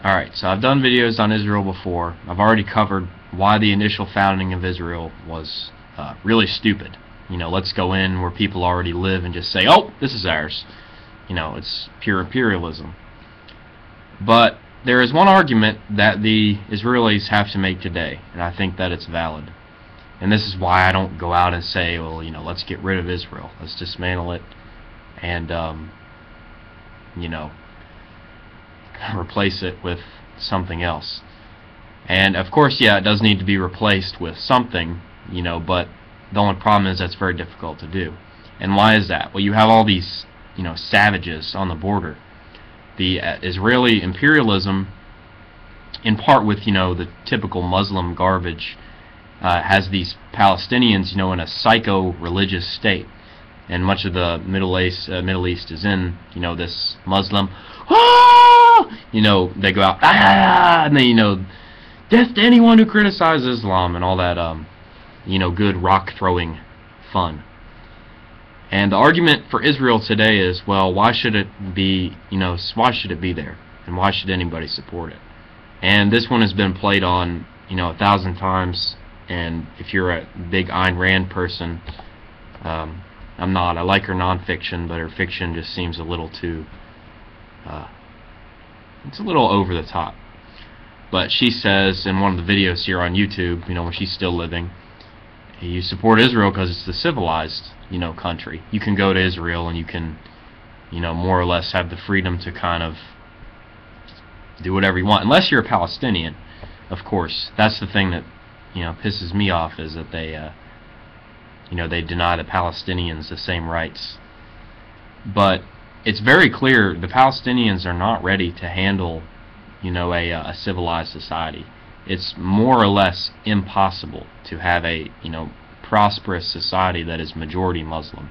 Alright, so I've done videos on Israel before. I've already covered why the initial founding of Israel was really stupid. Let's go in where people already live and just say, oh, this is ours. It's pure imperialism. But there is one argument that the Israelis have to make today, and I think that it's valid. And this is why I don't go out and say, well, let's get rid of Israel. Let's dismantle it and, replace it with something else. And of course, yeah, it does need to be replaced with something, but the only problem is that's very difficult to do. And why is that? Well, you have all these, savages on the border. The Israeli imperialism, in part with, the typical Muslim garbage, has these Palestinians, in a psycho-religious state. And much of the Middle East is in, this Muslim, they go out, and they, death to anyone who criticizes Islam and all that, good rock-throwing fun. And the argument for Israel today is, well, why should it be, why should it be there? And why should anybody support it? And this one has been played on, 1,000 times. And if you're a big Ayn Rand person, I'm not. I like her nonfiction, but her fiction just seems a little too, it's a little over the top. But she says in one of the videos here on YouTube, when she's still living, you support Israel because it's the civilized, country. You can go to Israel and you can, more or less have the freedom to kind of do whatever you want, unless you're a Palestinian, of course. That's the thing that, pisses me off, is that they, they deny the Palestinians the same rights. But it's very clear the Palestinians are not ready to handle, a civilized society. It's more or less impossible to have a, prosperous society that is majority Muslim.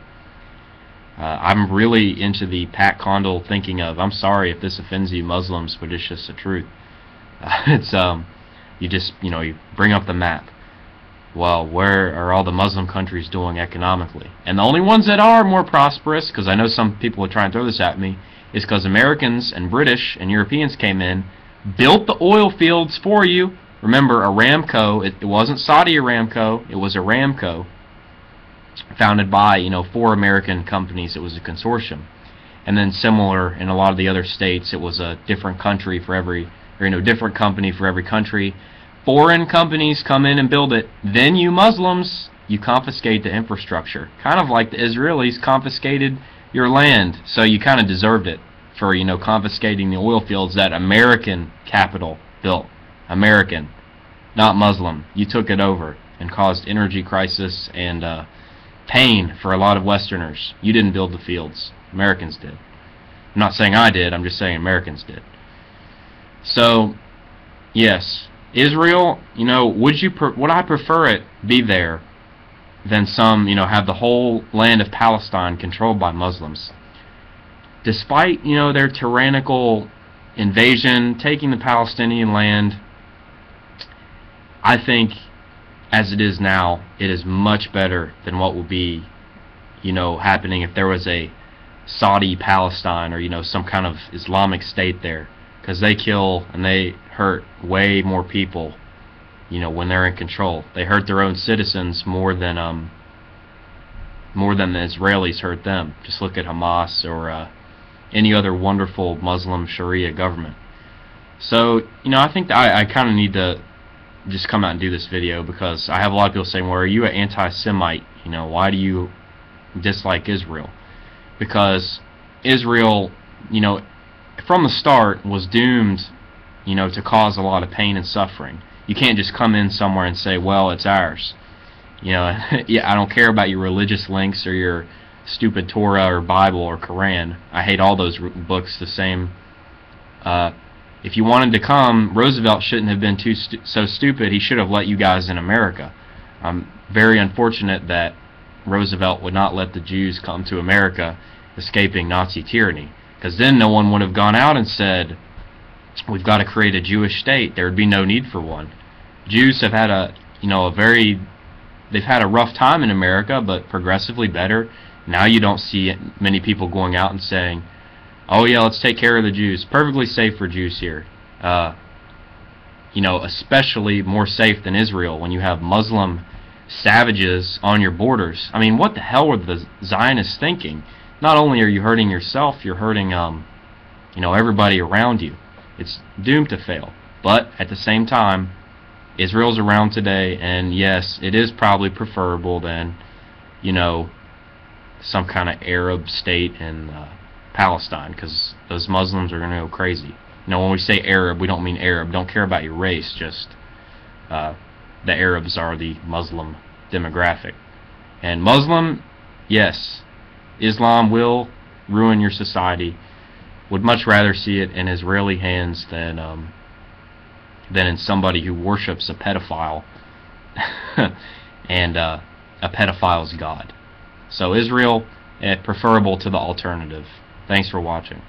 I'm really into the Pat Condell thinking of, I'm sorry if this offends you Muslims, but it's just the truth. It's you just, you bring up the map. Well, where are all the Muslim countries doing economically? And the only ones that are more prosperous, because I know some people are trying to throw this at me, is because Americans and British and Europeans came in, built the oil fields for you. Remember, Aramco, it wasn't Saudi Aramco, it was Aramco, founded by, 4 American companies. It was a consortium. And then similar in a lot of the other states, it was a different country for every, or, different company for every country. Foreign companies come in and build it. Then you Muslims, you confiscate the infrastructure. Kind of like the Israelis confiscated your land. So you kind of deserved it for, confiscating the oil fields that American capital built. American, not Muslim. You took it over and caused energy crisis and pain for a lot of Westerners. You didn't build the fields. Americans did. I'm not saying I did. I'm just saying Americans did. So, yes, Israel, would I prefer it be there than some, have the whole land of Palestine controlled by Muslims? Despite, their tyrannical invasion, taking the Palestinian land, I think, as it is now, it is much better than what would be, happening if there was a Saudi Palestine or, some kind of Islamic state there. Because they kill and they hurt way more people, when they're in control. They hurt their own citizens more than the Israelis hurt them. Just look at Hamas or any other wonderful Muslim Sharia government. So, I think that I kind of need to just come out and do this video, because I have a lot of people saying, well, are you an anti-Semite? Why do you dislike Israel? Because Israel, from the start was doomed, to cause a lot of pain and suffering. You can't just come in somewhere and say, well, it's ours. Yeah, I don't care about your religious links or your stupid Torah or Bible or Quran. I hate all those books the same. If you wanted to come, Roosevelt shouldn't have been so stupid. He should have let you guys in America. I'm very unfortunate that Roosevelt would not let the Jews come to America, escaping Nazi tyranny. Because then no one would have gone out and said, we've got to create a Jewish state. There would be no need for one. Jews have had they've had a rough time in America, but progressively better. Now you don't see many people going out and saying, oh yeah, let's take care of the Jews. Perfectly safe for Jews here. you know, especially more safe than Israel when you have Muslim savages on your borders. I mean, what the hell were the Zionists thinking? Not only are you hurting yourself, you're hurting, you know, everybody around you. It's doomed to fail. But at the same time, Israel's around today, and yes, it is probably preferable than, you know, some kind of Arab state in Palestine, because those Muslims are going to go crazy. You know, when we say Arab, we don't mean Arab. Don't care about your race, just the Arabs are the Muslim demographic. And Muslim, yes, Islam will ruin your society. Would much rather see it in Israeli hands than in somebody who worships a pedophile and a pedophile's god. So Israel, preferable to the alternative. Thanks for watching.